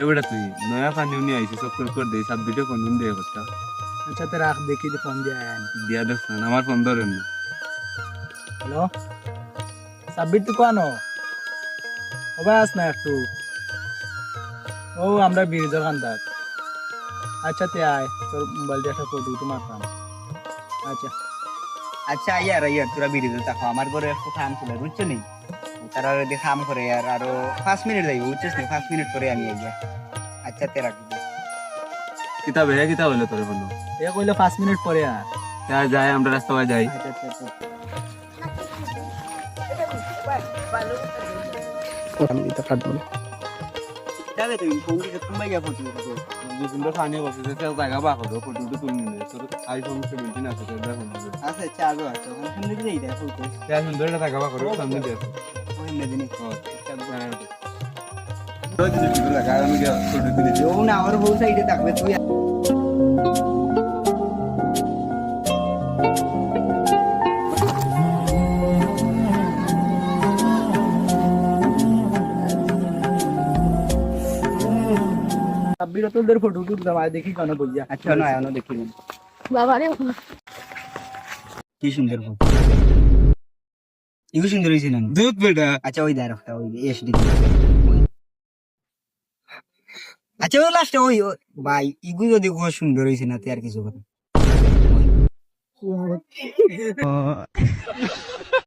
এবারে তুই নয়া পানি উনি আইছে সব করে দেই সব ভিডিও কোন দিন দেয় কথা আচ্ছা তো রাখ দেখি তো ফোন দিয়ে আয় দিয়া দেখ না আমার ফোন ধরেন না হ্যালো সাব্বির তুই কানো ওবা আস না একটু ও আমরা ব্রিজের কান্দার আচ্ছা তে আয় তোর মোবাইল দিয়ে একটা ফটো উঠে মারতাম আচ্ছা আচ্ছা ইয়ার তোরা বিরিতে থাকো আমার ঘরে একটু কাম করে বুঝছো নি তারা যদি কাম করে আর আরো 5 মিনিট যাইব বুঝছিস না 5 মিনিট পরে আমি আইয়া আচ্ছা তে রাখবি কিতাব হে কিতাব হলো তোরে বলো এ কইলো 5 মিনিট পরে আর তা যাই আমরা রাস্তা বাই যাই আচ্ছা আচ্ছা আচ্ছা আমি এটা কাটবো যাবে তুমি ফোন দিকে তুমি গিয়া ফটো উঠাবো যে সুন্দর পানি বসে সে জায়গা বা করো ফটো তুলে নিলে তোর আইফোন 17 আছে তোর দেখুন আচ্ছা চাগো আছে ওখানে সুন্দর দিই দেয় ফটো তে সুন্দর একটা জায়গা বা করো সামনে দিয়ে ওই মেদিনী তো দিদি লাগা আমি ফটো দিলে ও না আমার বউ সাইডে থাকবে তুই সাব্বির তোদের ফটো তুলতাম আর দেখি কেন বুঝিয়া আচ্ছা না আনো দেখি বাবা রে কি সুন্দর ফটো ইগু সুন্দর হইছে না দুধ বেটা আচ্ছা ওই দাঁড়া ওই এসডি আচ্ছা ওই লাস্টে ওই ভাই ইগু যদি খুব সুন্দর হইছে না তে আর কিছু কথা